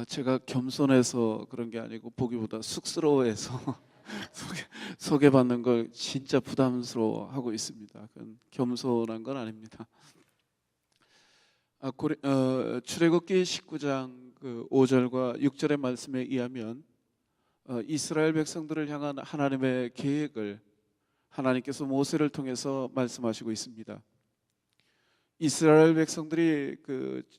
제가 겸손해서 그런 게 아니고 보기보다 쑥스러워해서 소개받는 걸 진짜 부담스러워하고 있습니다. 그건 겸손한 건 아닙니다. 출애굽기 19장 5절과 6절의 말씀에 의하면 이스라엘 백성들을 향한 하나님의 계획을 하나님께서 모세를 통해서 말씀하시고 있습니다. 이스라엘 백성들이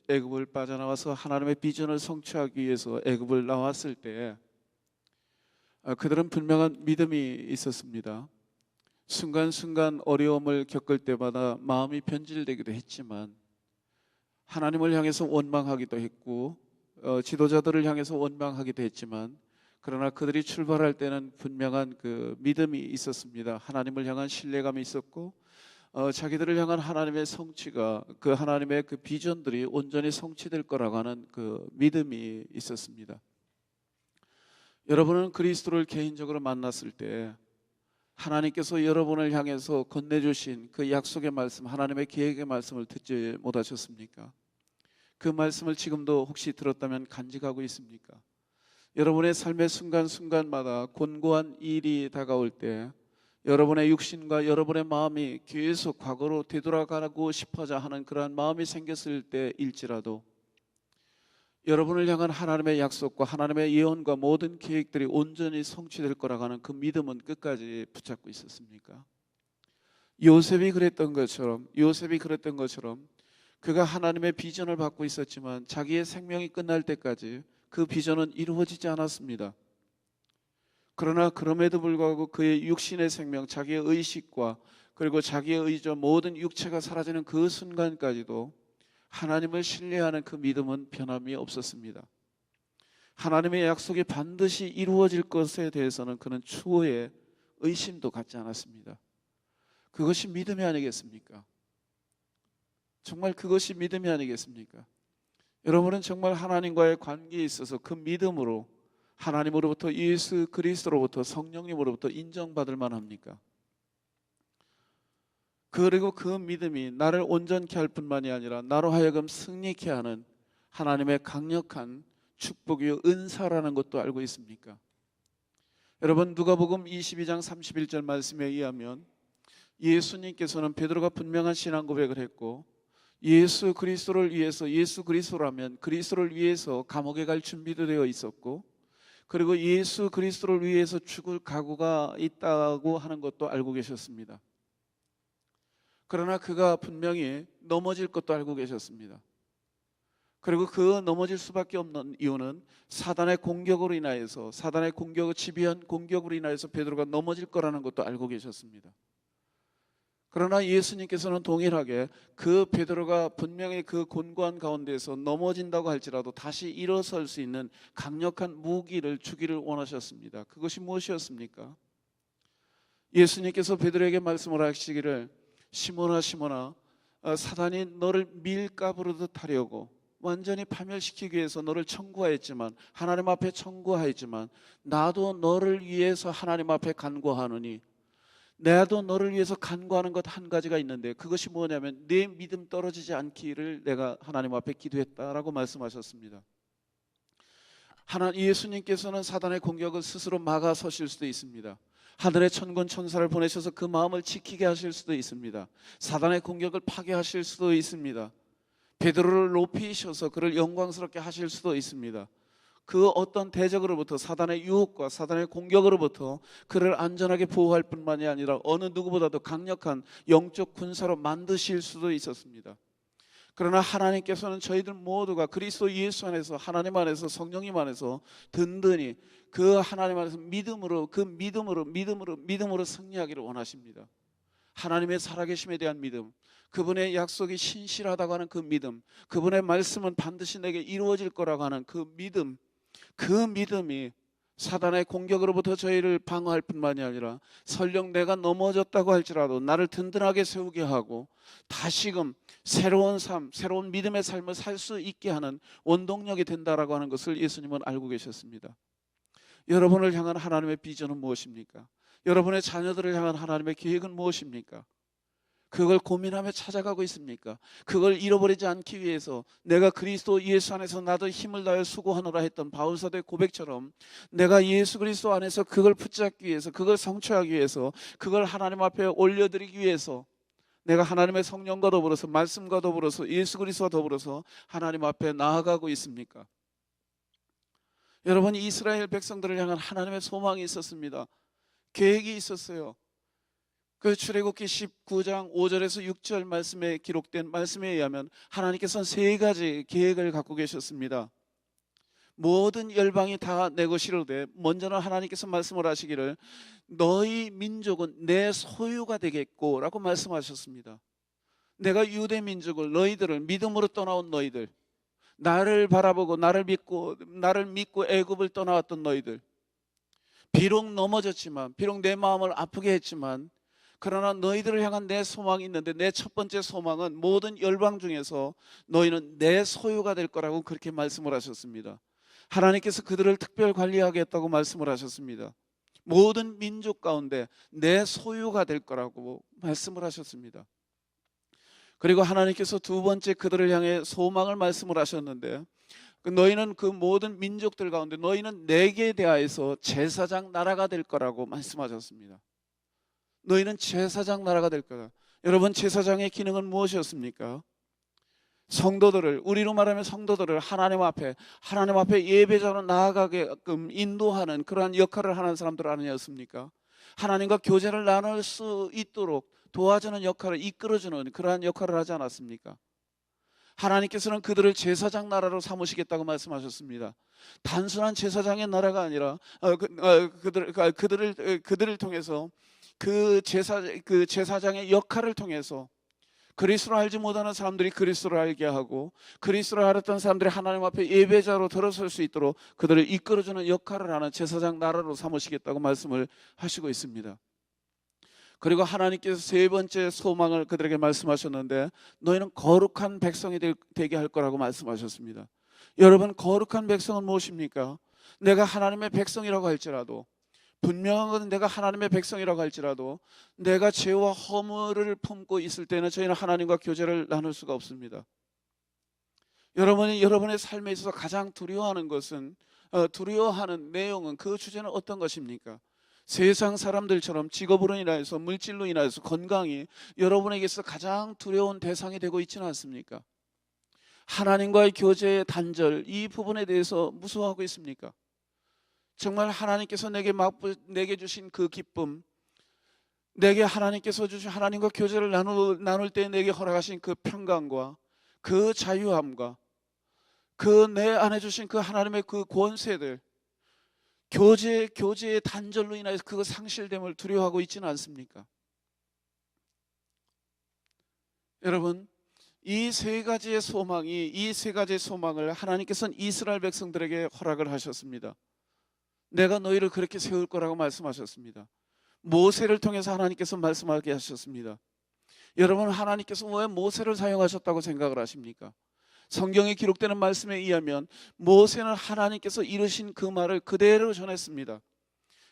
애굽을 빠져나와서 하나님의 비전을 성취하기 위해서 애굽을 나왔을 때 그들은 분명한 믿음이 있었습니다. 순간순간 어려움을 겪을 때마다 마음이 변질되기도 했지만 하나님을 향해서 원망하기도 했고 지도자들을 향해서 원망하기도 했지만 그러나 그들이 출발할 때는 분명한 믿음이 있었습니다. 하나님을 향한 신뢰감이 있었고 자기들을 향한 하나님의 성취가 하나님의 비전들이 온전히 성취될 거라고 하는 믿음이 있었습니다. 여러분은 그리스도를 개인적으로 만났을 때 하나님께서 여러분을 향해서 건네주신 그 약속의 말씀, 하나님의 계획의 말씀을 듣지 못하셨습니까? 그 말씀을 지금도 혹시 들었다면 간직하고 있습니까? 여러분의 삶의 순간순간마다 곤고한 일이 다가올 때 여러분의 육신과 여러분의 마음이 계속 과거로 되돌아가고 싶어져 하는 그러한 마음이 생겼을 때일지라도 여러분을 향한 하나님의 약속과 하나님의 예언과 모든 계획들이 온전히 성취될 거라고 하는 그 믿음은 끝까지 붙잡고 있었습니까? 요셉이 그랬던 것처럼 그가 하나님의 비전을 받고 있었지만 자기의 생명이 끝날 때까지 그 비전은 이루어지지 않았습니다. 그러나 그럼에도 불구하고 그의 육신의 생명, 자기의 의식과 그리고 자기의 의지와 모든 육체가 사라지는 그 순간까지도 하나님을 신뢰하는 그 믿음은 변함이 없었습니다. 하나님의 약속이 반드시 이루어질 것에 대해서는 그는 추호의 의심도 갖지 않았습니다. 그것이 믿음이 아니겠습니까? 정말 그것이 믿음이 아니겠습니까? 여러분은 정말 하나님과의 관계에 있어서 그 믿음으로 하나님으로부터 예수 그리스도로부터 성령님으로부터 인정받을 만합니까? 그리고 그 믿음이 나를 온전케 할 뿐만이 아니라 나로 하여금 승리케 하는 하나님의 강력한 축복이요 은사라는 것도 알고 있습니까? 여러분 누가복음 22장 31절 말씀에 의하면 예수님께서는 베드로가 분명한 신앙 고백을 했고 예수 그리스도를 위해서 예수 그리스도라면 그리스도를 위해서 감옥에 갈 준비도 되어 있었고 그리고 예수 그리스도를 위해서 죽을 각오가 있다고 하는 것도 알고 계셨습니다. 그러나 그가 분명히 넘어질 것도 알고 계셨습니다. 그리고 그 넘어질 수밖에 없는 이유는 사단의 공격으로 인하여서 사단의 지배한 공격으로 인하여서 베드로가 넘어질 거라는 것도 알고 계셨습니다. 그러나 예수님께서는 동일하게 그 베드로가 분명히 그 곤고한 가운데에서 넘어진다고 할지라도 다시 일어설 수 있는 강력한 무기를 주기를 원하셨습니다. 그것이 무엇이었습니까? 예수님께서 베드로에게 말씀을 하시기를 시몬아 시몬아 사단이 너를 밀가부르듯 하려고 완전히 파멸시키기 위해서 너를 청구하였지만 하나님 앞에 청구하였지만 나도 너를 위해서 하나님 앞에 간구하노니 나도 너를 위해서 간구하는 것 한 가지가 있는데 그것이 뭐냐면 내 믿음 떨어지지 않기를 내가 하나님 앞에 기도했다라고 말씀하셨습니다. 예수님께서는 사단의 공격을 스스로 막아서실 수도 있습니다. 하늘의 천군 천사를 보내셔서 그 마음을 지키게 하실 수도 있습니다. 사단의 공격을 파괴하실 수도 있습니다. 베드로를 높이셔서 그를 영광스럽게 하실 수도 있습니다. 그 어떤 대적으로부터 사단의 유혹과 사단의 공격으로부터 그를 안전하게 보호할 뿐만이 아니라 어느 누구보다도 강력한 영적 군사로 만드실 수도 있었습니다. 그러나 하나님께서는 저희들 모두가 그리스도 예수 안에서 하나님 안에서 성령님 안에서 든든히 그 하나님 안에서 믿음으로 승리하기를 원하십니다. 하나님의 살아계심에 대한 믿음, 그분의 약속이 신실하다고 하는 그 믿음, 그분의 말씀은 반드시 내게 이루어질 거라고 하는 그 믿음이 사단의 공격으로부터 저희를 방어할 뿐만이 아니라 설령 내가 넘어졌다고 할지라도 나를 든든하게 세우게 하고 다시금 새로운 삶, 새로운 믿음의 삶을 살 수 있게 하는 원동력이 된다라고 하는 것을 예수님은 알고 계셨습니다. 여러분을 향한 하나님의 비전은 무엇입니까? 여러분의 자녀들을 향한 하나님의 계획은 무엇입니까? 그걸 고민하며 찾아가고 있습니까? 그걸 잃어버리지 않기 위해서 내가 그리스도 예수 안에서 나도 힘을 다하여 수고하노라 했던 바울사도의 고백처럼 내가 예수 그리스도 안에서 그걸 붙잡기 위해서, 그걸 성취하기 위해서, 그걸 하나님 앞에 올려드리기 위해서 내가 하나님의 성령과 더불어서, 말씀과 더불어서, 예수 그리스도와 더불어서 하나님 앞에 나아가고 있습니까? 여러분, 이스라엘 백성들을 향한 하나님의 소망이 있었습니다. 계획이 있었어요. 그 출애굽기 19장 5절에서 6절 말씀에 기록된 말씀에 의하면 하나님께서는 세 가지 계획을 갖고 계셨습니다. 모든 열방이 다 내 것이로되 먼저는 하나님께서 말씀을 하시기를 너희 민족은 내 소유가 되겠고 라고 말씀하셨습니다. 내가 유대 민족을, 너희들을, 믿음으로 떠나온 너희들, 나를 바라보고 나를 믿고 애굽을 떠나왔던 너희들, 비록 넘어졌지만, 비록 내 마음을 아프게 했지만, 그러나 너희들을 향한 내 소망이 있는데, 내 첫 번째 소망은 모든 열방 중에서 너희는 내 소유가 될 거라고 그렇게 말씀을 하셨습니다. 하나님께서 그들을 특별 관리하겠다고 말씀을 하셨습니다. 모든 민족 가운데 내 소유가 될 거라고 말씀을 하셨습니다. 그리고 하나님께서 두 번째 그들을 향해 소망을 말씀을 하셨는데, 너희는 그 모든 민족들 가운데 너희는 내게 대하여서 제사장 나라가 될 거라고 말씀하셨습니다. 너희는 제사장 나라가 될 거다. 여러분, 제사장의 기능은 무엇이었습니까? 성도들을, 우리로 말하면 성도들을 하나님 앞에 예배자로 나아가게끔 인도하는 그러한 역할을 하는 사람들 아니었습니까? 하나님과 교제를 나눌 수 있도록 도와주는 역할을, 이끌어주는 그러한 역할을 하지 않았습니까? 하나님께서는 그들을 제사장 나라로 삼으시겠다고 말씀하셨습니다. 단순한 제사장의 나라가 아니라 그들을 통해서 그 제사장의 역할을 통해서 그리스도를 알지 못하는 사람들이 그리스도를 알게 하고, 그리스도를 알았던 사람들이 하나님 앞에 예배자로 들어설 수 있도록 그들을 이끌어주는 역할을 하는 제사장 나라로 삼으시겠다고 말씀을 하시고 있습니다. 그리고 하나님께서 세 번째 소망을 그들에게 말씀하셨는데, 너희는 거룩한 백성이 되게 할 거라고 말씀하셨습니다. 여러분, 거룩한 백성은 무엇입니까? 내가 하나님의 백성이라고 할지라도, 분명한 것은 내가 하나님의 백성이라고 할지라도 내가 죄와 허물을 품고 있을 때는 저희는 하나님과 교제를 나눌 수가 없습니다. 여러분이 여러분의 삶에 있어서 가장 두려워하는 내용은, 그 주제는 어떤 것입니까? 세상 사람들처럼 직업으로 인하여서, 물질로 인하여서, 건강이 여러분에게서 가장 두려운 대상이 되고 있지는 않습니까? 하나님과의 교제의 단절, 이 부분에 대해서 무서워하고 있습니까? 정말 하나님께서 내게 주신 그 기쁨, 내게 하나님께서 주신, 하나님과 교제를 나눌 때 내게 허락하신 그 평강과 그 자유함과 그 내 안에 주신 그 하나님의 그 권세들, 교제의 단절로 인해서 그 상실됨을 두려워하고 있지는 않습니까? 여러분, 이 세 가지의 소망을 하나님께서는 이스라엘 백성들에게 허락을 하셨습니다. 내가 너희를 그렇게 세울 거라고 말씀하셨습니다. 모세를 통해서 하나님께서 말씀하게 하셨습니다. 여러분, 하나님께서 왜 모세를 사용하셨다고 생각을 하십니까? 성경에 기록되는 말씀에 의하면 모세는 하나님께서 이르신 그 말을 그대로 전했습니다.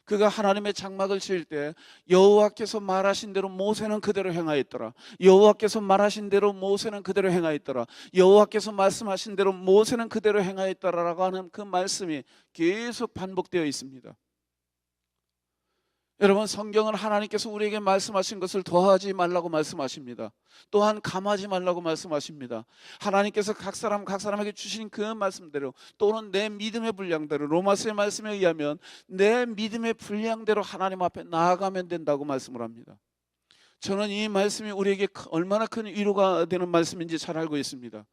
그가 하나님의 장막을 지을 때 여호와께서 말하신 대로 모세는 그대로 행하였더라. 여호와께서 말하신 대로 모세는 그대로 행하였더라. 여호와께서 말씀하신 대로 모세는 그대로 행하였더라라고 하는 그 말씀이 계속 반복되어 있습니다. 여러분, 성경은 하나님께서 우리에게 말씀하신 것을 더하지 말라고 말씀하십니다. 또한 감하지 말라고 말씀하십니다. 하나님께서 각 사람에게 주신 그 말씀대로, 또는 내 믿음의 분량대로, 로마서의 말씀에 의하면 내 믿음의 분량대로 하나님 앞에 나아가면 된다고 말씀을 합니다. 저는 이 말씀이 우리에게 얼마나 큰 위로가 되는 말씀인지 잘 알고 있습니다.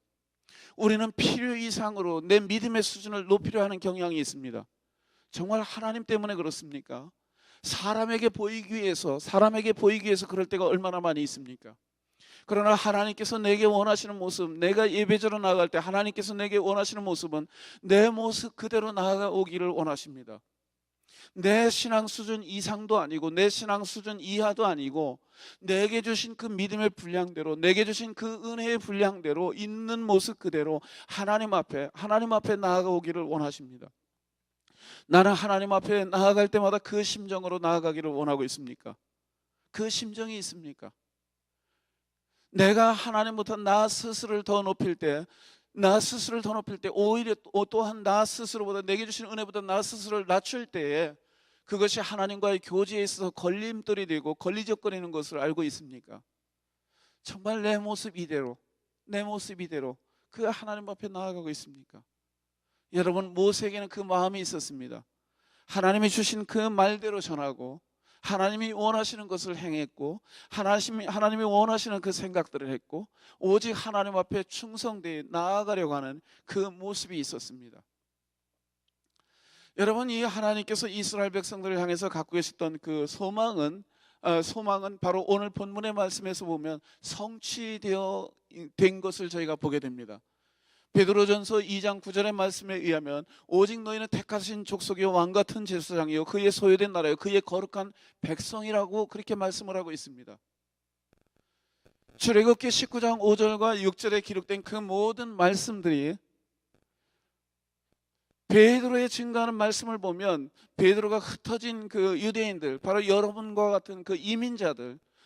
우리는 필요 이상으로 내 믿음의 수준을 높이려 하는 경향이 있습니다. 정말 하나님 때문에 그렇습니까? 사람에게 보이기 위해서 그럴 때가 얼마나 많이 있습니까? 그러나 하나님께서 내게 원하시는 모습, 내가 예배자로 나아갈 때 하나님께서 내게 원하시는 모습은 내 모습 그대로 나아오기를 원하십니다. 내 신앙 수준 이상도 아니고 내 신앙 수준 이하도 아니고, 내게 주신 그 믿음의 분량대로, 내게 주신 그 은혜의 분량대로 있는 모습 그대로 하나님 앞에 나아가오기를 원하십니다. 나는 하나님 앞에 나아갈 때마다 그 심정으로 나아가기를 원하고 있습니까? 그 심정이 있습니까? 내가 하나님부터 나 스스로를 더 높일 때, 오히려 또한 나 스스로보다, 내게 주신 은혜보다 나 스스로를 낮출 때에 그것이 하나님과의 교제에 있어서 걸림돌이 되고 걸리적거리는 것을 알고 있습니까? 정말 내 모습 이대로 그 하나님 앞에 나아가고 있습니까? 여러분, 모세에게는 그 마음이 있었습니다. 하나님이 주신 그 말대로 전하고 하나님이 원하시는 것을 행했고 하나님이 원하시는 그 생각들을 했고 오직 하나님 앞에 충성되어 나아가려고 하는 그 모습이 있었습니다. 여러분, 이 하나님께서 이스라엘 백성들을 향해서 갖고 계셨던 그 소망은 바로 오늘 본문의 말씀에서 보면 성취되어 된 것을 저희가 보게 됩니다. 베드로전서 2장 9절의 말씀에 의하면 오직 너희는 택하신 족속이요 왕같은 제사장이요 그의 소유된 나라요 그의 거룩한 백성이라고 그렇게 말씀을 하고 있습니다. 출애굽기 19장 5절과 6절에 기록된 그 모든 말씀들이 베드로의 증거하는 말씀을 보면 베드로가 흩어진 그 유대인들, 바로 여러분과 같은 그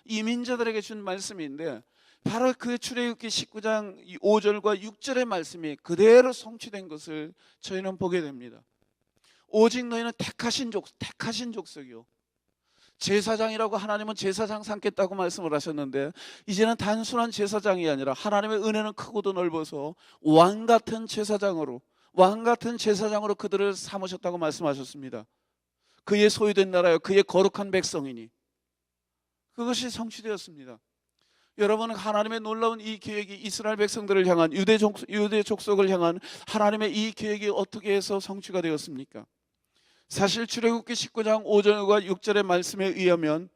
이민자들에게 준 말씀인데 바로 그 출애굽기 19장 5절과 6절의 말씀이 그대로 성취된 것을 저희는 보게 됩니다. 오직 너희는 택하신 족속이요. 제사장이라고 하나님은 제사장 삼겠다고 말씀을 하셨는데 이제는 단순한 제사장이 아니라 하나님의 은혜는 크고도 넓어서 왕같은 제사장으로 그들을 삼으셨다고 말씀하셨습니다. 그의 소유된 나라요 그의 거룩한 백성이니 그것이 성취되었습니다. 여러분, 하나님의 놀라운 이 계획이 이스라엘 백성들을 향한 유대 족속을 향한 하나님의 이 계획이 어떻게 해서 성취가 되었습니까? 사실 출애굽기 19장 5절과 6절의 말씀에 의하면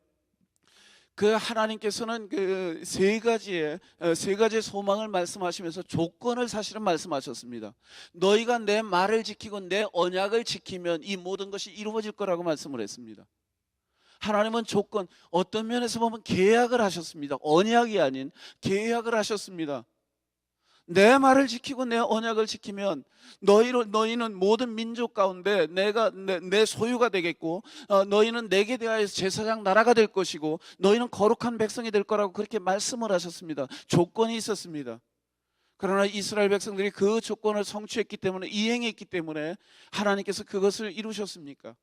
그 하나님께서는 그 세 가지의 소망을 말씀하시면서 조건을 사실은 말씀하셨습니다. 너희가 내 말을 지키고 내 언약을 지키면 이 모든 것이 이루어질 거라고 말씀을 했습니다. 하나님은 조건, 어떤 면에서 보면 계약을 하셨습니다. 언약이 아닌 계약을 하셨습니다. 내 말을 지키고 내 언약을 지키면 너희는 모든 민족 가운데 내 소유가 되겠고 너희는 내게 대하여서 제사장 나라가 될 것이고 너희는 거룩한 백성이 될 거라고 그렇게 말씀을 하셨습니다. 조건이 있었습니다. 그러나 이스라엘 백성들이 그 조건을 성취했기 때문에, 이행했기 때문에 하나님께서 그것을 이루셨습니까?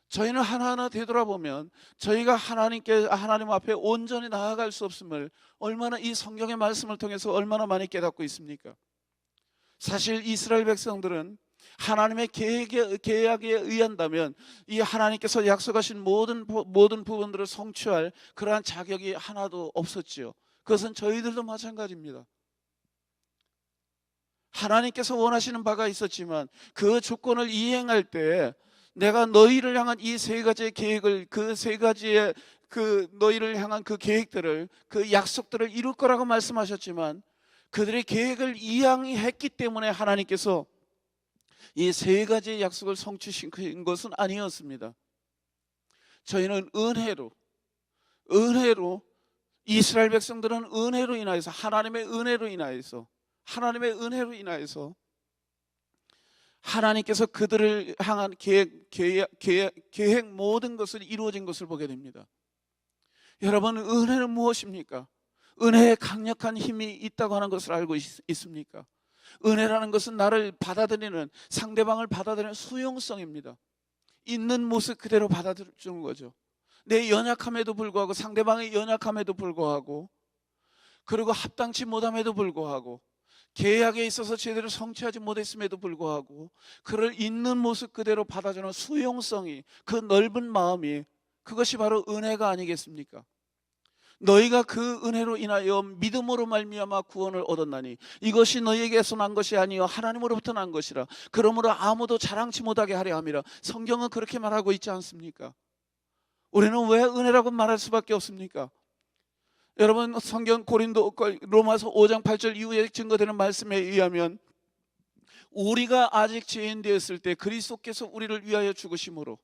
저희는 하나하나 되돌아보면 저희가 하나님 앞에 온전히 나아갈 수 없음을 얼마나 이 성경의 말씀을 통해서 얼마나 많이 깨닫고 있습니까? 사실 이스라엘 백성들은 하나님의 계약에 의한다면 이 하나님께서 약속하신 모든 부분들을 성취할 그러한 자격이 하나도 없었지요. 그것은 저희들도 마찬가지입니다. 하나님께서 원하시는 바가 있었지만 그 조건을 이행할 때 내가 너희를 향한 이 세 가지의 계획을, 그 세 가지의 너희를 향한 그 계획들을, 그 약속들을 이룰 거라고 말씀하셨지만 그들의 계획을 이행했기 때문에 하나님께서 이 세 가지의 약속을 성취시킨 것은 아니었습니다. 저희는 은혜로 이스라엘 백성들은 은혜로 인하여서 하나님의 은혜로 인하여서 하나님께서 그들을 향한 계획 모든 것을 이루어진 것을 보게 됩니다. 여러분, 은혜는 무엇입니까? 은혜에 강력한 힘이 있다고 하는 것을 알고 있습니까? 은혜라는 것은 나를 받아들이는, 상대방을 받아들이는 수용성입니다. 있는 모습 그대로 받아주는 거죠. 내 연약함에도 불구하고, 상대방의 연약함에도 불구하고, 그리고 합당치 못함에도 불구하고, 계약에 있어서 제대로 성취하지 못했음에도 불구하고 그를 있는 모습 그대로 받아주는 수용성이, 그 넓은 마음이, 그것이 바로 은혜가 아니겠습니까? 너희가 그 은혜로 인하여 믿음으로 말미암아 구원을 얻었나니 이것이 너희에게서 난 것이 아니요 하나님으로부터 난 것이라. 그러므로 아무도 자랑치 못하게 하려 함이라. 성경은 그렇게 말하고 있지 않습니까? 우리는 왜 은혜라고 말할 수밖에 없습니까? 여러분, 성경 로마서 5장 8절 이후에 증거되는 말씀에 의하면 우리가 아직 죄인 되었을 때 그리스도께서 우리를 위하여 죽으심으로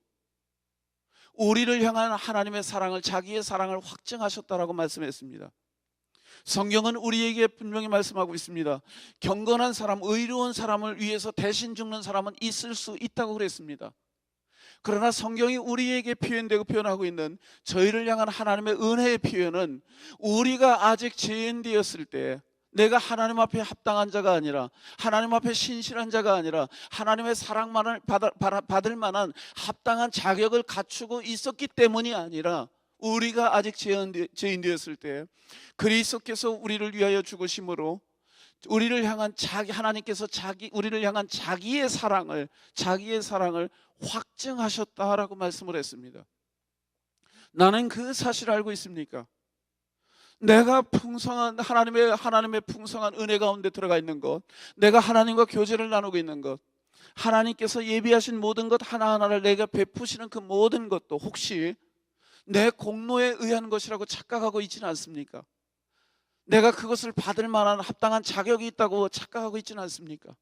우리를 향한 하나님의 사랑을, 자기의 사랑을 확증하셨다라고 말씀했습니다. 성경은 우리에게 분명히 말씀하고 있습니다. 경건한 사람, 의로운 사람을 위해서 대신 죽는 사람은 있을 수 있다고 그랬습니다. 그러나 성경이 우리에게 표현되고 표현하고 있는 저희를 향한 하나님의 은혜의 표현은 우리가 아직 죄인 되었을 때 내가 하나님 앞에 합당한 자가 아니라, 하나님 앞에 신실한 자가 아니라 하나님의 사랑만을 받을 만한 합당한 자격을 갖추고 있었기 때문이 아니라, 우리가 아직 죄인 되었을 때 그리스도께서 우리를 위하여 죽으심으로 우리를 향한 하나님께서 우리를 향한 자기의 사랑을 확증하셨다라고 말씀을 했습니다. 나는 그 사실을 알고 있습니까? 내가 풍성한 하나님의 풍성한 은혜 가운데 들어가 있는 것, 내가 하나님과 교제를 나누고 있는 것, 하나님께서 예비하신 모든 것 하나하나를 내가 베푸시는 그 모든 것도 혹시 내 공로에 의한 것이라고 착각하고 있지는 않습니까? 내가 그것을 받을 만한 합당한 자격이 있다고 착각하고 있지는 않습니까?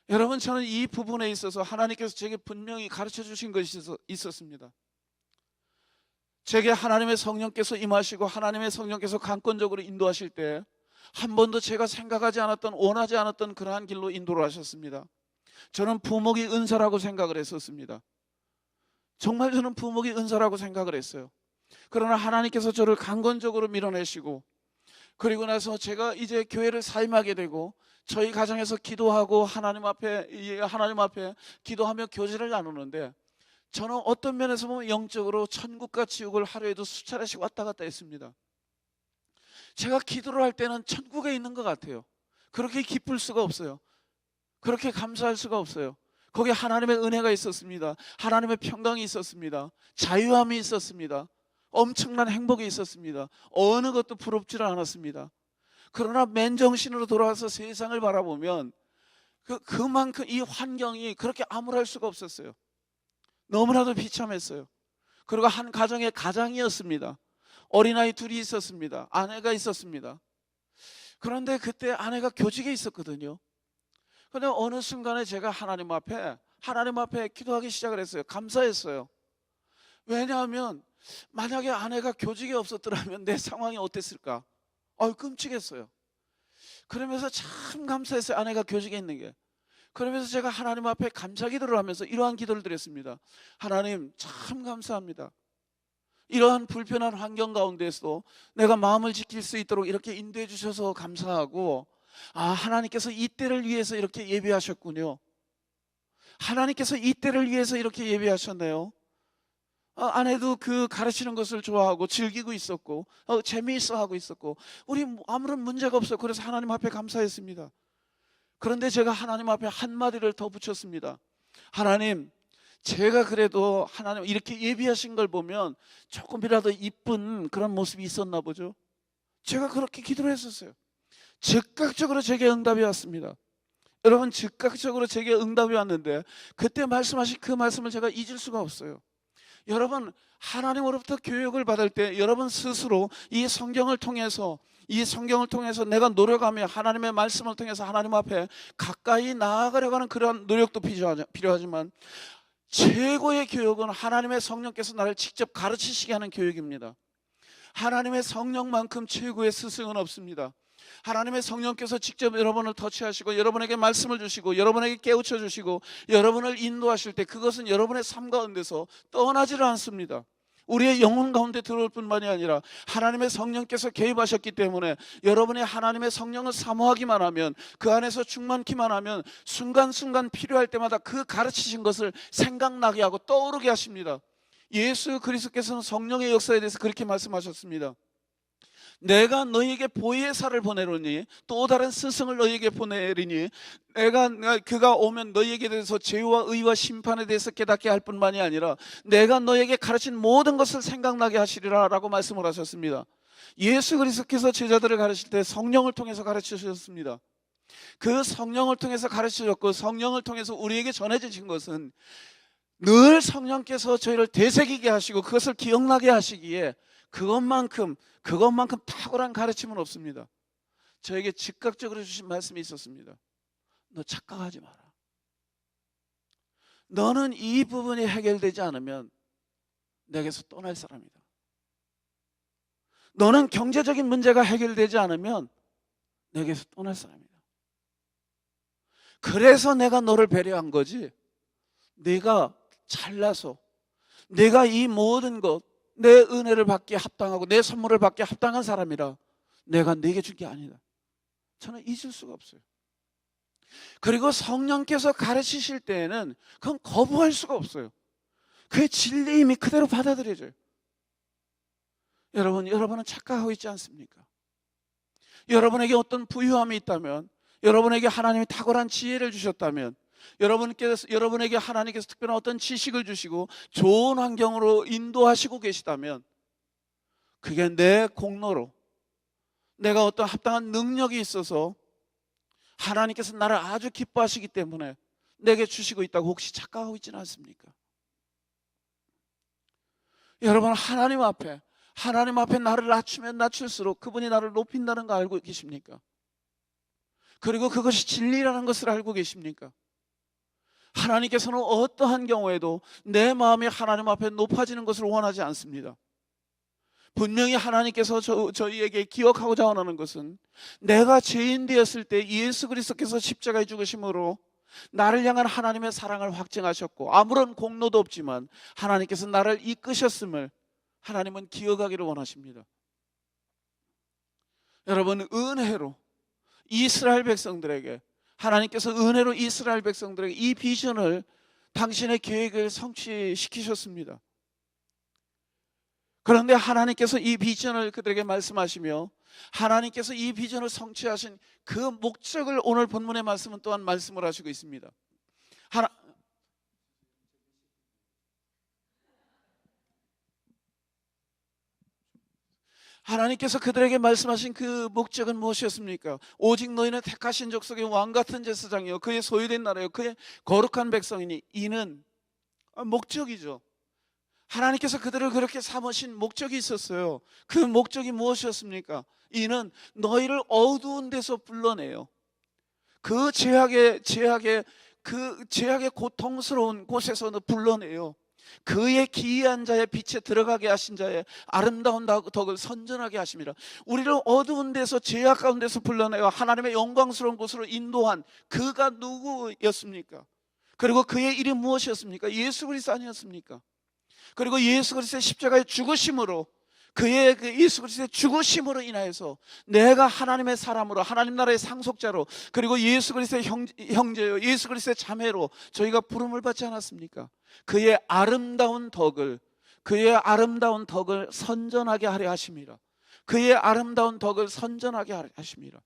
여러분, 저는 이 부분에 있어서 하나님께서 제게 분명히 가르쳐 주신 것이 있었습니다. 제게 하나님의 성령께서 임하시고 하나님의 성령께서 강권적으로 인도하실 때 한 번도 제가 생각하지 않았던, 원하지 않았던 그러한 길로 인도를 하셨습니다. 저는 부목이 은사라고 생각을 했었습니다. 정말 저는 부목이 은사라고 생각을 했어요. 그러나 하나님께서 저를 강권적으로 밀어내시고, 그리고 나서 제가 이제 교회를 사임하게 되고 저희 가정에서 기도하고 하나님 앞에 기도하며 교제를 나누는데, 저는 어떤 면에서 보면 영적으로 천국과 지옥을 하루에도 수차례씩 왔다 갔다 했습니다. 제가 기도를 할 때는 천국에 있는 것 같아요. 그렇게 기쁠 수가 없어요. 그렇게 감사할 수가 없어요. 거기에 하나님의 은혜가 있었습니다. 하나님의 평강이 있었습니다. 자유함이 있었습니다. 엄청난 행복이 있었습니다. 어느 것도 부럽지를 않았습니다. 그러나 맨정신으로 돌아와서 세상을 바라보면 그만큼 이 환경이 그렇게 암울할 수가 없었어요. 너무나도 비참했어요. 그리고 한 가정의 가장이었습니다. 어린아이 둘이 있었습니다. 아내가 있었습니다. 그런데 그때 아내가 교직에 있었거든요. 그런데 어느 순간에 제가 하나님 앞에 기도하기 시작을 했어요. 감사했어요. 왜냐하면 만약에 아내가 교직에 없었더라면 내 상황이 어땠을까? 끔찍했어요. 그러면서 참 감사했어요. 아내가 교직에 있는 게. 그러면서 제가 하나님 앞에 감사 기도를 하면서 이러한 기도를 드렸습니다. 하나님, 참 감사합니다. 이러한 불편한 환경 가운데서도 내가 마음을 지킬 수 있도록 이렇게 인도해 주셔서 감사하고, 하나님께서 이 때를 위해서 이렇게 예비하셨군요. 하나님께서 이 때를 위해서 이렇게 예비하셨네요. 아내도 그 가르치는 것을 좋아하고 즐기고 있었고 재미있어 하고 있었고 우리 아무런 문제가 없어요. 그래서 하나님 앞에 감사했습니다. 그런데 제가 하나님 앞에 한마디를 더 붙였습니다. 하나님, 제가 그래도 하나님 이렇게 예비하신 걸 보면 조금이라도 이쁜 그런 모습이 있었나 보죠. 제가 그렇게 기도를 했었어요. 즉각적으로 제게 응답이 왔습니다. 여러분, 즉각적으로 제게 응답이 왔는데 그때 말씀하신 그 말씀을 제가 잊을 수가 없어요. 여러분, 하나님으로부터 교육을 받을 때 여러분 스스로 이 성경을 통해서 내가 노력하며 하나님의 말씀을 통해서 하나님 앞에 가까이 나아가려고 하는 그런 노력도 필요하지만 최고의 교육은 하나님의 성령께서 나를 직접 가르치시게 하는 교육입니다. 하나님의 성령만큼 최고의 스승은 없습니다. 하나님의 성령께서 직접 여러분을 터치하시고 여러분에게 말씀을 주시고 여러분에게 깨우쳐 주시고 여러분을 인도하실 때 그것은 여러분의 삶 가운데서 떠나지를 않습니다. 우리의 영혼 가운데 들어올 뿐만이 아니라 하나님의 성령께서 개입하셨기 때문에 여러분이 하나님의 성령을 사모하기만 하면, 그 안에서 충만키만 하면 순간순간 필요할 때마다 그 가르치신 것을 생각나게 하고 떠오르게 하십니다. 예수 그리스도께서는 성령의 역사에 대해서 그렇게 말씀하셨습니다. 내가 너희에게 보혜사를 보내리니 또 다른 스승을 너희에게 보내리니 그가 오면 너희에게 대해서 죄와 의와 심판에 대해서 깨닫게 할 뿐만이 아니라 내가 너희에게 가르친 모든 것을 생각나게 하시리라 라고 말씀을 하셨습니다. 예수 그리스도께서 제자들을 가르칠 때 성령을 통해서 가르치셨습니다. 그 성령을 통해서 가르치셨고 성령을 통해서 우리에게 전해지신 것은 늘 성령께서 저희를 되새기게 하시고 그것을 기억나게 하시기에 그것만큼 탁월한 가르침은 없습니다. 저에게 즉각적으로 주신 말씀이 있었습니다. 너 착각하지 마라. 너는 이 부분이 해결되지 않으면 내게서 떠날 사람이다. 너는 경제적인 문제가 해결되지 않으면 내게서 떠날 사람이다. 그래서 내가 너를 배려한 거지, 네가 잘나서 내가 이 모든 것, 내 은혜를 받기에 합당하고 내 선물을 받기에 합당한 사람이라 내가 네게 줄 게 아니다. 저는 잊을 수가 없어요. 그리고 성령께서 가르치실 때에는 그건 거부할 수가 없어요. 그의 진리임이 그대로 받아들여져요. 여러분은 착각하고 있지 않습니까? 여러분에게 어떤 부유함이 있다면, 여러분에게 하나님이 탁월한 지혜를 주셨다면, 여러분에게 하나님께서 특별한 어떤 지식을 주시고 좋은 환경으로 인도하시고 계시다면, 그게 내 공로로, 내가 어떤 합당한 능력이 있어서 하나님께서 나를 아주 기뻐하시기 때문에 내게 주시고 있다고 혹시 착각하고 있지는 않습니까? 여러분, 하나님 앞에 나를 낮추면 낮출수록 그분이 나를 높인다는 거 알고 계십니까? 그리고 그것이 진리라는 것을 알고 계십니까? 하나님께서는 어떠한 경우에도 내 마음이 하나님 앞에 높아지는 것을 원하지 않습니다. 분명히 하나님께서 저희에게 기억하고자 원하는 것은 내가 죄인 되었을 때 예수 그리스도께서 십자가에 죽으심으로 나를 향한 하나님의 사랑을 확증하셨고 아무런 공로도 없지만 하나님께서 나를 이끄셨음을 하나님은 기억하기를 원하십니다. 여러분, 은혜로 이스라엘 백성들에게, 하나님께서 은혜로 이스라엘 백성들에게 이 비전을, 당신의 계획을 성취시키셨습니다. 그런데 하나님께서 이 비전을 그들에게 말씀하시며 하나님께서 이 비전을 성취하신 그 목적을 오늘 본문의 말씀은 또한 말씀을 하시고 있습니다. 하나님께서 그들에게 말씀하신 그 목적은 무엇이었습니까? 오직 너희는 택하신 족속의 왕같은 제사장이요 그의 소유된 나라요 그의 거룩한 백성이니. 이는 목적이죠. 하나님께서 그들을 그렇게 삼으신 목적이 있었어요. 그 목적이 무엇이었습니까? 이는 너희를 어두운 데서 불러내요, 그 죄악의 고통스러운 곳에서 불러내요, 그의 기이한 자의 빛에 들어가게 하신 자의 아름다운 덕을 선전하게 하십니다. 우리를 어두운 데서, 죄악 가운데서 불러내어 하나님의 영광스러운 곳으로 인도한 그가 누구였습니까? 그리고 그의 일이 무엇이었습니까? 예수 그리스도 아니었습니까? 그리고 예수 그리스도의 십자가의 죽으심으로, 그의 예수 그리스도의 죽으심으로 인하여서 내가 하나님의 사람으로, 하나님 나라의 상속자로, 그리고 예수 그리스도의 형제요 예수 그리스도의 자매로 저희가 부름을 받지 않았습니까? 그의 아름다운 덕을 선전하게 하려 하십니다. 그의 아름다운 덕을 선전하게 하려 하십니다.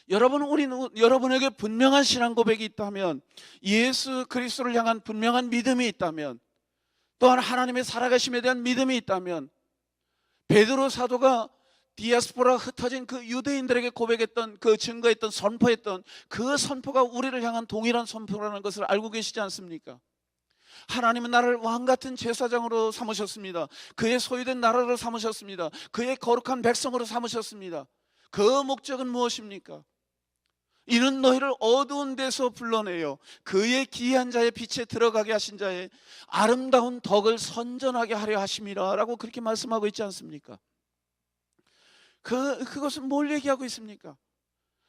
여러분에게 분명한 신앙 고백이 있다면, 예수 그리스도를 향한 분명한 믿음이 있다면, 또한 하나님의 살아가심에 대한 믿음이 있다면, 베드로 사도가 디아스포라 흩어진 그 유대인들에게 고백했던, 그 증거했던, 선포했던 그 선포가 우리를 향한 동일한 선포라는 것을 알고 계시지 않습니까? 하나님은 나를 왕같은 제사장으로 삼으셨습니다. 그의 소유된 나라로 삼으셨습니다. 그의 거룩한 백성으로 삼으셨습니다. 그 목적은 무엇입니까? 이는 너희를 어두운 데서 불러내요 그의 기이한 자의 빛에 들어가게 하신 자의 아름다운 덕을 선전하게 하려 하심이라 라고 그렇게 말씀하고 있지 않습니까? 그것은 뭘 얘기하고 있습니까?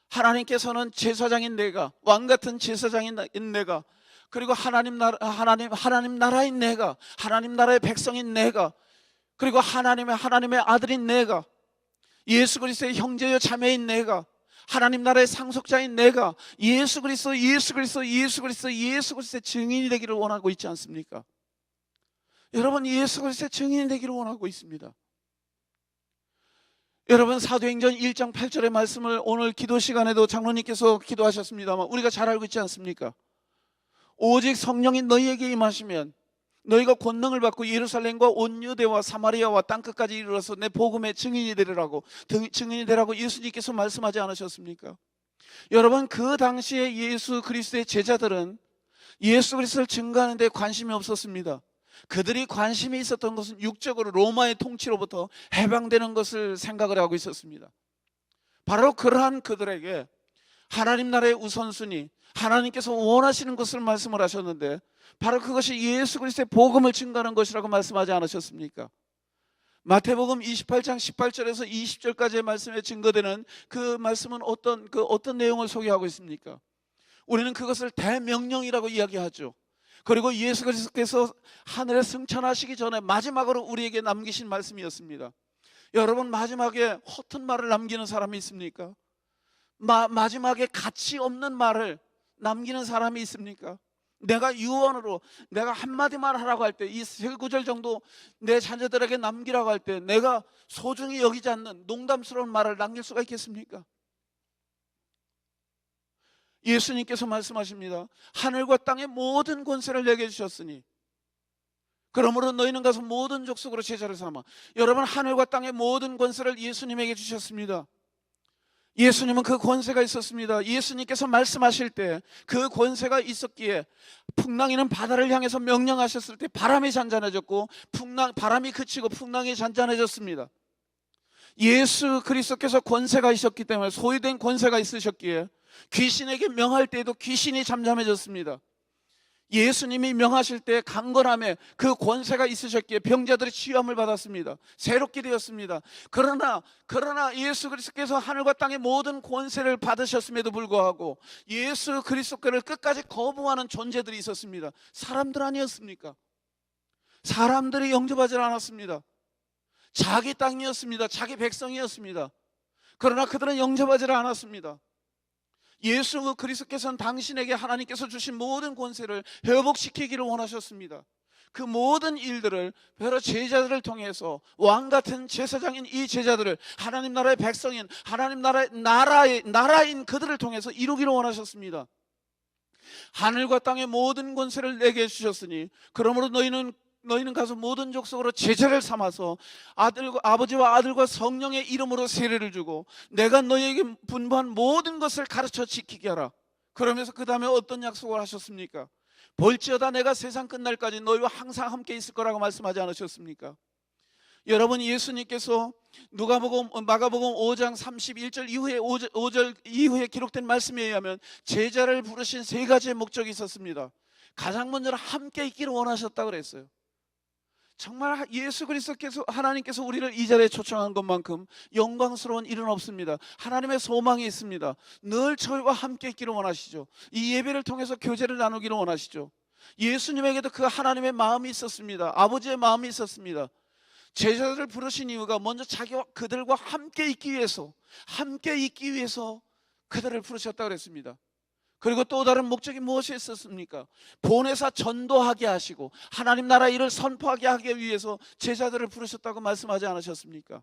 하나님께서는 제사장인 내가, 왕같은 제사장인 내가, 그리고 하나님 나라인 내가, 하나님 나라의 백성인 내가, 그리고 하나님의 아들인 내가, 예수 그리스도의 형제요 자매인 내가, 하나님 나라의 상속자인 내가 예수 그리스도의 증인이 되기를 원하고 있지 않습니까? 여러분, 예수 그리스도의 증인이 되기를 원하고 있습니다. 여러분, 사도행전 1장 8절의 말씀을 오늘 기도 시간에도 장로님께서 기도하셨습니다만 우리가 잘 알고 있지 않습니까? 오직 성령이 너희에게 임하시면 너희가 권능을 받고 예루살렘과 온 유대와 사마리아와 땅끝까지 이르러서 내 복음의 증인이 되라고 예수님께서 말씀하지 않으셨습니까? 여러분, 그 당시에 예수 그리스도의 제자들은 예수 그리스도를 증거하는 데 관심이 없었습니다. 그들이 관심이 있었던 것은 육적으로 로마의 통치로부터 해방되는 것을 생각을 하고 있었습니다. 바로 그러한 그들에게 하나님 나라의 우선순위, 하나님께서 원하시는 것을 말씀을 하셨는데 바로 그것이 예수 그리스도의 복음을 증거하는 것이라고 말씀하지 않으셨습니까? 마태복음 28장 18절에서 20절까지의 말씀에 증거되는 그 말씀은 어떤 내용을 소개하고 있습니까? 우리는 그것을 대명령이라고 이야기하죠. 그리고 예수 그리스도께서 하늘에 승천하시기 전에 마지막으로 우리에게 남기신 말씀이었습니다. 여러분, 마지막에 허튼 말을 남기는 사람이 있습니까? 마지막에 가치 없는 말을 남기는 사람이 있습니까? 내가 유언으로 내가 한마디만 하라고 할 때, 이 세 구절 정도 내 자녀들에게 남기라고 할 때 내가 소중히 여기지 않는 농담스러운 말을 남길 수가 있겠습니까? 예수님께서 말씀하십니다. 하늘과 땅의 모든 권세를 내게 주셨으니 그러므로 너희는 가서 모든 족속으로 제자를 삼아. 여러분, 하늘과 땅의 모든 권세를 예수님에게 주셨습니다. 예수님은 그 권세가 있었습니다. 예수님께서 말씀하실 때 그 권세가 있었기에 풍랑이는 바다를 향해서 명령하셨을 때 바람이 잔잔해졌고 바람이 그치고 풍랑이 잔잔해졌습니다. 예수 그리스도께서 권세가 있었기 때문에, 소유된 권세가 있으셨기에 귀신에게 명할 때에도 귀신이 잠잠해졌습니다. 예수님이 명하실 때 강건함에 그 권세가 있으셨기에 병자들이 치유함을 받았습니다. 새롭게 되었습니다. 그러나 예수 그리스도께서 하늘과 땅의 모든 권세를 받으셨음에도 불구하고 예수 그리스도를 끝까지 거부하는 존재들이 있었습니다. 사람들 아니었습니까? 사람들이 영접하지 않았습니다. 자기 땅이었습니다. 자기 백성이었습니다. 그러나 그들은 영접하지 않았습니다. 예수 그리스도께서는 당신에게 하나님께서 주신 모든 권세를 회복시키기를 원하셨습니다. 그 모든 일들을 바로 제자들을 통해서, 왕같은 제사장인 이 제자들을, 하나님 나라의 백성인, 하나님 나라인 그들을 통해서 이루기를 원하셨습니다. 하늘과 땅의 모든 권세를 내게 주셨으니 그러므로 너희는 가서 모든 족속으로 제자를 삼아서 아버지와 아들과 성령의 이름으로 세례를 주고 내가 너희에게 분부한 모든 것을 가르쳐 지키게 하라. 그러면서 그 다음에 어떤 약속을 하셨습니까? 볼지어다 내가 세상 끝날까지 너희와 항상 함께 있을 거라고 말씀하지 않으셨습니까? 여러분, 예수님께서 마가복음 5장 31절 이후에 5절 이후에 기록된 말씀에 의하면 제자를 부르신 세 가지의 목적이 있었습니다. 가장 먼저는 함께 있기를 원하셨다고 그랬어요. 정말 예수 그리스도께서, 하나님께서 우리를 이 자리에 초청한 것만큼 영광스러운 일은 없습니다. 하나님의 소망이 있습니다. 늘 저희와 함께 있기를 원하시죠. 이 예배를 통해서 교제를 나누기를 원하시죠. 예수님에게도 그 하나님의 마음이 있었습니다. 아버지의 마음이 있었습니다. 제자들을 부르신 이유가 먼저 자기와 그들과 함께 있기 위해서 그들을 부르셨다고 그랬습니다. 그리고 또 다른 목적이 무엇이 있었습니까? 보내사 전도하게 하시고 하나님 나라 일을 선포하게 하기 위해서 제자들을 부르셨다고 말씀하지 않으셨습니까?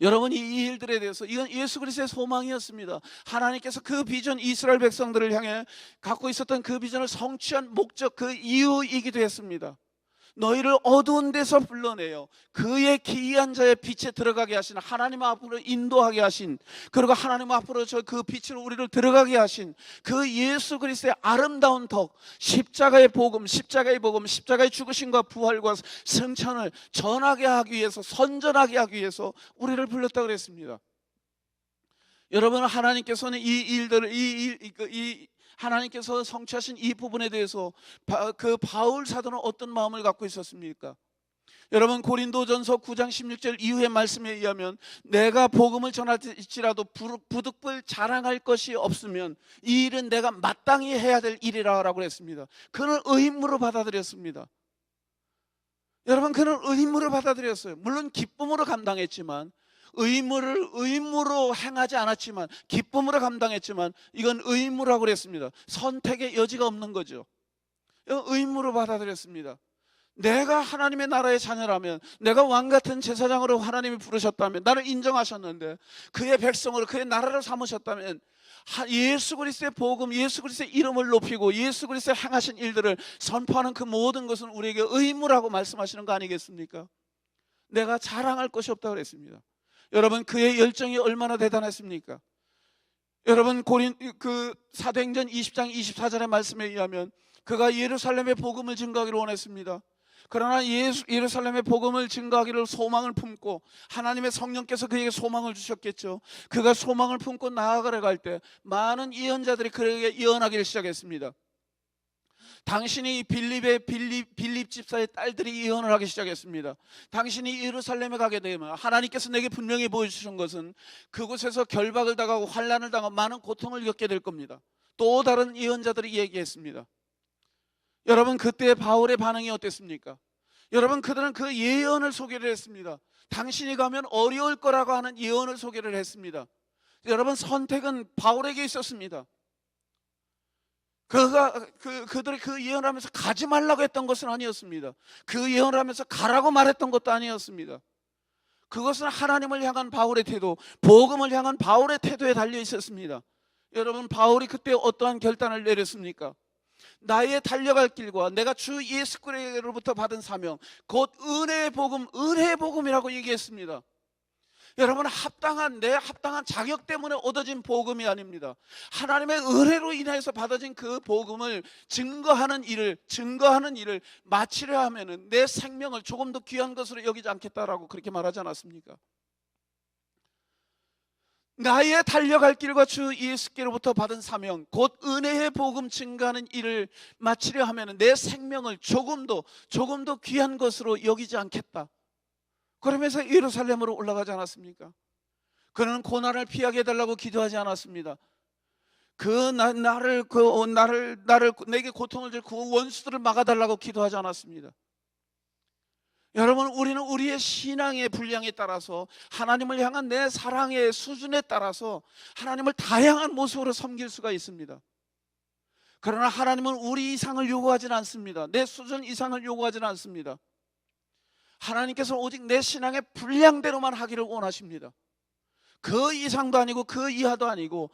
여러분, 이 일들에 대해서 이건 예수 그리스도의 소망이었습니다. 하나님께서 그 비전, 이스라엘 백성들을 향해 갖고 있었던 그 비전을 성취한 목적, 그 이유이기도 했습니다. 너희를 어두운 데서 불러내요 그의 기이한 자의 빛에 들어가게 하신, 하나님 앞으로 인도하게 하신, 그리고 하나님 앞으로 그 빛으로 우리를 들어가게 하신 그 예수 그리스도의 아름다운 덕, 십자가의 복음, 십자가의 죽으심과 부활과 승천을 전하게 하기 위해서, 선전하게 하기 위해서 우리를 불렀다고 그랬습니다. 여러분, 하나님께서는 이 일들을 하나님께서 성취하신 이 부분에 대해서 그 바울 사도는 어떤 마음을 갖고 있었습니까? 여러분, 고린도전서 9장 16절 이후의 말씀에 의하면 내가 복음을 전할지라도 부득불 자랑할 것이 없으면 이 일은 내가 마땅히 해야 될 일이라고 했습니다. 그는 의무로 받아들였습니다. 여러분, 그는 의무로 받아들였어요. 물론 기쁨으로 감당했지만, 의무로 행하지 않았지만, 기쁨으로 감당했지만 이건 의무라고 그랬습니다. 선택의 여지가 없는 거죠. 의무로 받아들였습니다. 내가 하나님의 나라의 자녀라면, 내가 왕같은 제사장으로 하나님이 부르셨다면, 나를 인정하셨는데 그의 백성으로, 그의 나라를 삼으셨다면 예수 그리스도의 복음, 예수 그리스도의 이름을 높이고 예수 그리스도의 행하신 일들을 선포하는 그 모든 것은 우리에게 의무라고 말씀하시는 거 아니겠습니까? 내가 자랑할 것이 없다고 그랬습니다. 여러분, 그의 열정이 얼마나 대단했습니까? 여러분, 사도행전 20장 24절의 말씀에 의하면 그가 예루살렘의 복음을 증거하기를 원했습니다. 그러나 예루살렘의 복음을 증거하기를 소망을 품고, 하나님의 성령께서 그에게 소망을 주셨겠죠. 그가 소망을 품고 나아가려 갈 때 많은 예언자들이 그에게 예언하기를 시작했습니다. 당신이 빌립 집사의 딸들이 예언을 하기 시작했습니다. 당신이 예루살렘에 가게 되면 하나님께서 내게 분명히 보여주신 것은 그곳에서 결박을 당하고 환난을 당하고 많은 고통을 겪게 될 겁니다. 또 다른 예언자들이 얘기했습니다. 여러분 그때 바울의 반응이 어땠습니까? 여러분 그들은 그 예언을 소개를 했습니다. 당신이 가면 어려울 거라고 하는 예언을 소개를 했습니다. 여러분 선택은 바울에게 있었습니다. 그들이 그 예언을 하면서 가지 말라고 했던 것은 아니었습니다. 그 예언을 하면서 가라고 말했던 것도 아니었습니다. 그것은 하나님을 향한 바울의 태도, 복음을 향한 바울의 태도에 달려 있었습니다. 여러분 바울이 그때 어떠한 결단을 내렸습니까? 나의 달려갈 길과 내가 주 예수 그리스도로부터 받은 사명, 곧 은혜의 복음, 은혜의 복음이라고 얘기했습니다. 여러분 내 합당한 자격 때문에 얻어진 복음이 아닙니다. 하나님의 은혜로 인해서 받아진 그 복음을 증거하는 일을 마치려 하면은 내 생명을 조금 더 귀한 것으로 여기지 않겠다라고 그렇게 말하지 않았습니까? 나의 달려갈 길과 주 예수께로부터 받은 사명, 곧 은혜의 복음 증가하는 일을 마치려 하면 내 생명을 조금 더 귀한 것으로 여기지 않겠다. 그러면서 예루살렘으로 올라가지 않았습니까? 그는 고난을 피하게 해달라고 기도하지 않았습니다. 내게 고통을 줄 그 원수들을 막아달라고 기도하지 않았습니다. 여러분 우리는 우리의 신앙의 분량에 따라서, 하나님을 향한 내 사랑의 수준에 따라서 하나님을 다양한 모습으로 섬길 수가 있습니다. 그러나 하나님은 우리 이상을 요구하지는 않습니다. 내 수준 이상을 요구하지는 않습니다. 하나님께서는 오직 내 신앙의 분량대로만 하기를 원하십니다. 그 이상도 아니고 그 이하도 아니고,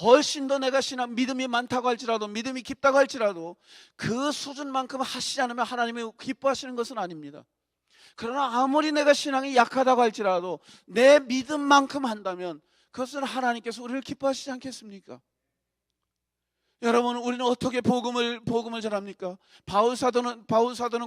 훨씬 더 내가 믿음이 많다고 할지라도, 믿음이 깊다고 할지라도 그 수준만큼 하시지 않으면 하나님이 기뻐하시는 것은 아닙니다. 그러나 아무리 내가 신앙이 약하다고 할지라도 내 믿음만큼 한다면 그것은 하나님께서 우리를 기뻐하시지 않겠습니까? 여러분 우리는 어떻게 복음을 전합니까? 바울 사도는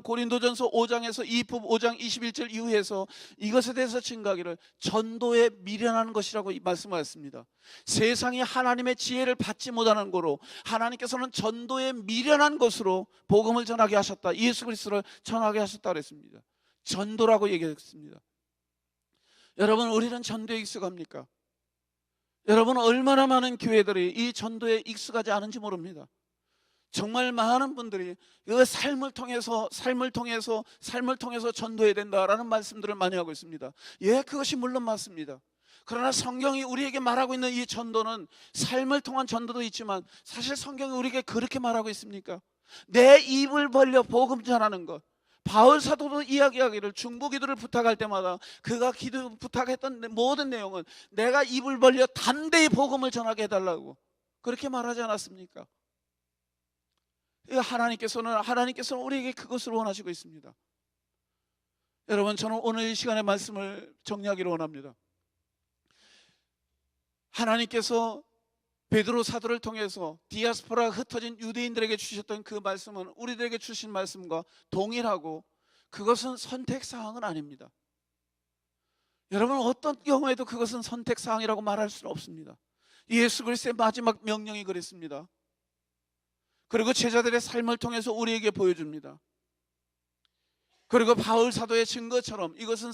고린도전서 5장에서 5장 21절 이후에서 이것에 대해서 증가하기를 전도에 미련한 것이라고 말씀하였습니다. 세상이 하나님의 지혜를 받지 못하는 거로 하나님께서는 전도에 미련한 것으로 복음을 전하게 하셨다. 예수 그리스도를 전하게 하셨다 그랬습니다. 전도라고 얘기했습니다. 여러분 우리는 전도에 익숙합니까? 여러분 얼마나 많은 교회들이 이 전도에 익숙하지 않은지 모릅니다. 정말 많은 분들이 그 삶을 통해서 전도해야 된다라는 말씀들을 많이 하고 있습니다. 예, 그것이 물론 맞습니다. 그러나 성경이 우리에게 말하고 있는 이 전도는 삶을 통한 전도도 있지만, 사실 성경이 우리에게 그렇게 말하고 있습니까? 내 입을 벌려 복음 전하는 것. 바울 사도도 이야기하기를 중보 기도를 부탁할 때마다 그가 부탁했던 모든 내용은 내가 입을 벌려 담대히 복음을 전하게 해달라고 그렇게 말하지 않았습니까? 하나님께서는 우리에게 그것을 원하시고 있습니다. 여러분 저는 오늘 이 시간의 말씀을 정리하기를 원합니다. 하나님께서 베드로 사도를 통해서 디아스포라가 흩어진 유대인들에게 주셨던 그 말씀은 우리들에게 주신 말씀과 동일하고, 그것은 선택사항은 아닙니다. 여러분 어떤 경우에도 그것은 선택사항이라고 말할 수는 없습니다. 예수 그리스도의 마지막 명령이 그랬습니다. 그리고 제자들의 삶을 통해서 우리에게 보여줍니다. 그리고 바울 사도의 증거처럼 이것은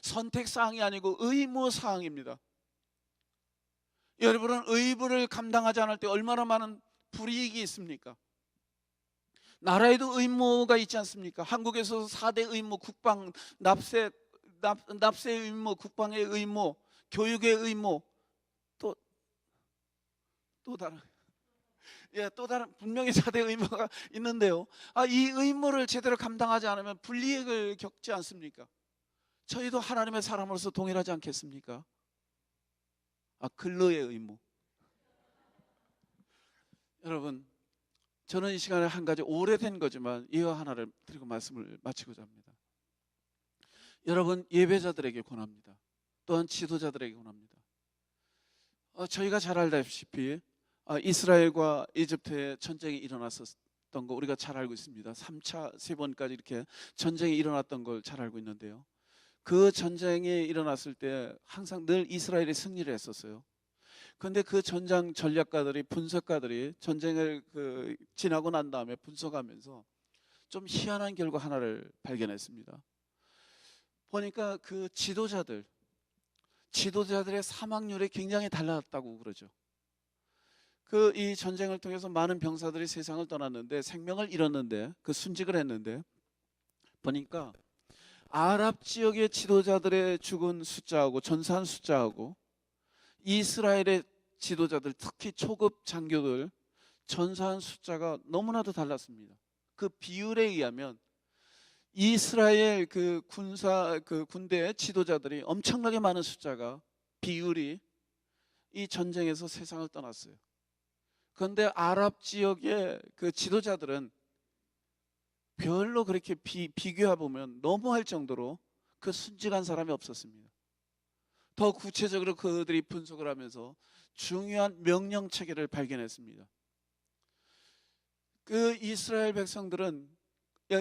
선택사항이 아니고 의무사항입니다. 여러분은 의무를 감당하지 않을 때 얼마나 많은 불이익이 있습니까? 나라에도 의무가 있지 않습니까? 한국에서 4대 의무, 국방, 납세 의무, 국방의 의무, 교육의 의무, 또 다른 분명히 4대 의무가 있는데요. 이 의무를 제대로 감당하지 않으면 불이익을 겪지 않습니까? 저희도 하나님의 사람으로서 동일하지 않겠습니까? 근로의 의무. 여러분 저는 이 시간에 한 가지 오래된 거지만 이와 하나를 드리고 말씀을 마치고자 합니다. 여러분 예배자들에게 권합니다. 또한 지도자들에게 권합니다. 저희가 잘 알다시피 이스라엘과 이집트의 전쟁이 일어났었던 거 우리가 잘 알고 있습니다. 3차 3번까지 이렇게 전쟁이 일어났던 걸 잘 알고 있는데요, 그 전쟁이 일어났을 때 항상 늘 이스라엘이 승리를 했었어요. 그런데 그 전장 전략가들이, 분석가들이 전쟁을 지나고 난 다음에 분석하면서 좀 희한한 결과 하나를 발견했습니다. 보니까 그 지도자들의 사망률이 굉장히 달랐다고 그러죠. 이 전쟁을 통해서 많은 병사들이 세상을 떠났는데, 생명을 잃었는데, 그 순직을 했는데, 보니까 아랍 지역의 지도자들의 죽은 숫자하고 전사한 숫자하고 이스라엘의 지도자들, 특히 초급 장교들 전사한 숫자가 너무나도 달랐습니다. 그 비율에 의하면 이스라엘 군대의 지도자들이 엄청나게 많은 숫자가, 비율이 이 전쟁에서 세상을 떠났어요. 그런데 아랍 지역의 그 지도자들은 별로 그렇게 비교해 보면 너무할 정도로 그 순직한 사람이 없었습니다. 더 구체적으로 그들이 분석을 하면서 중요한 명령 체계를 발견했습니다. 그 이스라엘 백성들은,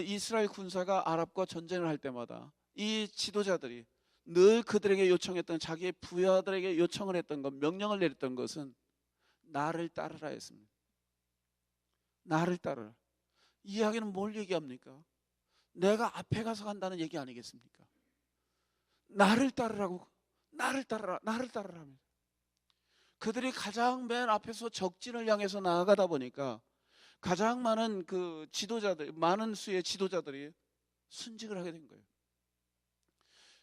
이스라엘 군사가 아랍과 전쟁을 할 때마다 이 지도자들이 늘 그들에게 요청했던, 자기의 부하들에게 요청을 했던 것, 명령을 내렸던 것은 나를 따르라 했습니다. 나를 따르라. 이 이야기는 뭘 얘기합니까? 내가 앞에 가서 간다는 얘기 아니겠습니까? 나를 따르라고, 나를 따르라, 나를 따르라 합니다. 그들이 가장 맨 앞에서 적진을 향해서 나아가다 보니까 가장 많은 그 지도자들, 많은 수의 지도자들이 순직을 하게 된 거예요.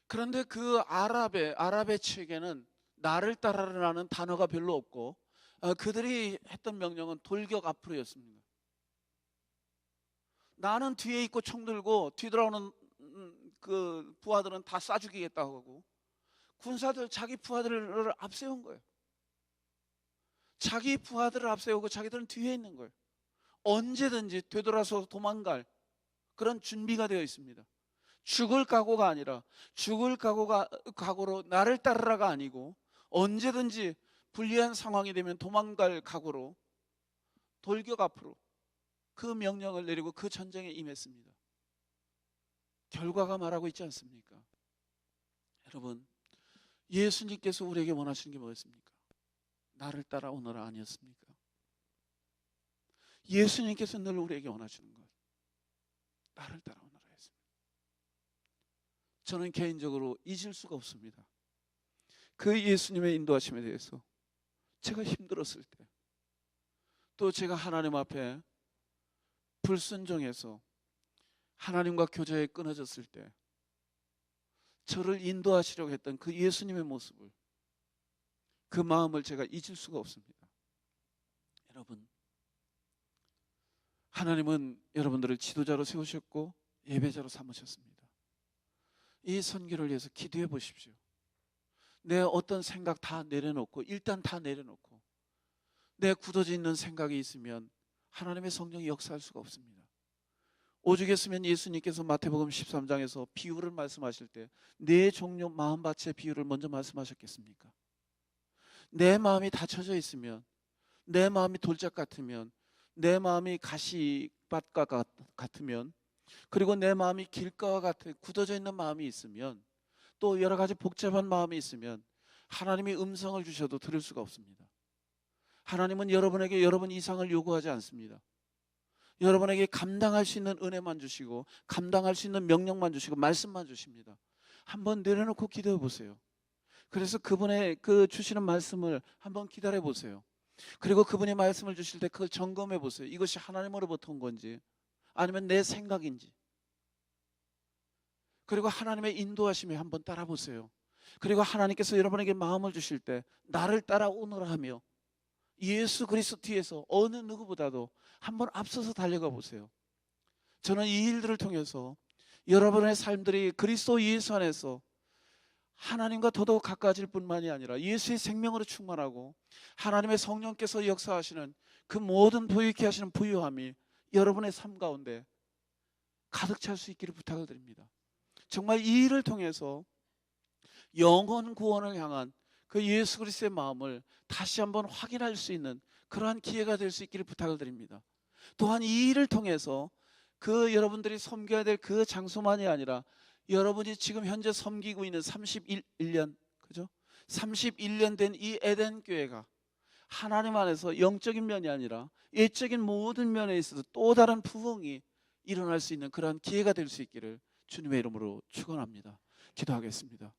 그런데 그 아랍의 책에는 나를 따르라는 단어가 별로 없고, 그들이 했던 명령은 돌격 앞으로였습니다. 나는 뒤에 있고 총 들고 뒤돌아오는 그 부하들은 다 쏴 죽이겠다고 하고, 군사들 자기 부하들을 앞세운 거예요. 자기 부하들을 앞세우고 자기들은 뒤에 있는 거예요. 언제든지 되돌아서 도망갈 그런 준비가 되어 있습니다. 죽을 각오가 아니라, 죽을 각오로 나를 따르라가 아니고, 언제든지 불리한 상황이 되면 도망갈 각오로 돌격 앞으로 그 명령을 내리고 그 전쟁에 임했습니다. 결과가 말하고 있지 않습니까? 여러분, 예수님께서 우리에게 원하시는 게 뭐였습니까? 나를 따라오너라 아니었습니까? 예수님께서 늘 우리에게 원하시는 것, 나를 따라오너라 했습니다. 저는 개인적으로 잊을 수가 없습니다. 그 예수님의 인도하심에 대해서 제가 힘들었을 때, 또 제가 하나님 앞에 불순종해서 하나님과 교제에 끊어졌을 때 저를 인도하시려고 했던 그 예수님의 모습을, 그 마음을 제가 잊을 수가 없습니다. 여러분, 하나님은 여러분들을 지도자로 세우셨고 예배자로 삼으셨습니다. 이 선교를 위해서 기도해 보십시오. 내 어떤 생각 다 내려놓고, 일단 다 내려놓고, 내 굳어져 있는 생각이 있으면 하나님의 성령이 역사할 수가 없습니다. 오죽했으면 예수님께서 마태복음 13장에서 비유를 말씀하실 때 네 종류 마음밭의 비유를 먼저 말씀하셨겠습니까? 내 마음이 닫혀져 있으면, 내 마음이 돌짝 같으면, 내 마음이 가시밭과 같으면, 그리고 내 마음이 길가와 같은 굳어져 있는 마음이 있으면, 또 여러 가지 복잡한 마음이 있으면 하나님이 음성을 주셔도 들을 수가 없습니다. 하나님은 여러분에게 여러분 이상을 요구하지 않습니다. 여러분에게 감당할 수 있는 은혜만 주시고, 감당할 수 있는 명령만 주시고, 말씀만 주십니다. 한번 내려놓고 기도해 보세요. 그래서 그분의 그 주시는 말씀을 한번 기다려 보세요. 그리고 그분이 말씀을 주실 때 그걸 점검해 보세요. 이것이 하나님으로부터 온 건지 아니면 내 생각인지. 그리고 하나님의 인도하심에 한번 따라 보세요. 그리고 하나님께서 여러분에게 마음을 주실 때 나를 따라오너라 하며 예수 그리스도 뒤에서 어느 누구보다도 한번 앞서서 달려가 보세요. 저는 이 일들을 통해서 여러분의 삶들이 그리스도 예수 안에서 하나님과 더더욱 가까워질 뿐만이 아니라 예수의 생명으로 충만하고 하나님의 성령께서 역사하시는 그 모든 부유케 하시는 부유함이 여러분의 삶 가운데 가득 찰 수 있기를 부탁을 드립니다. 정말 이 일을 통해서 영혼 구원을 향한 그 예수 그리스도의 마음을 다시 한번 확인할 수 있는 그러한 기회가 될 수 있기를 부탁을 드립니다. 또한 이 일을 통해서 그 여러분들이 섬겨야 될 그 장소만이 아니라 여러분이 지금 현재 섬기고 있는 31년, 그죠? 31년 된 이 에덴 교회가 하나님 안에서 영적인 면이 아니라 예적인 모든 면에 있어서 또 다른 부흥이 일어날 수 있는 그러한 기회가 될 수 있기를 주님의 이름으로 축원합니다. 기도하겠습니다.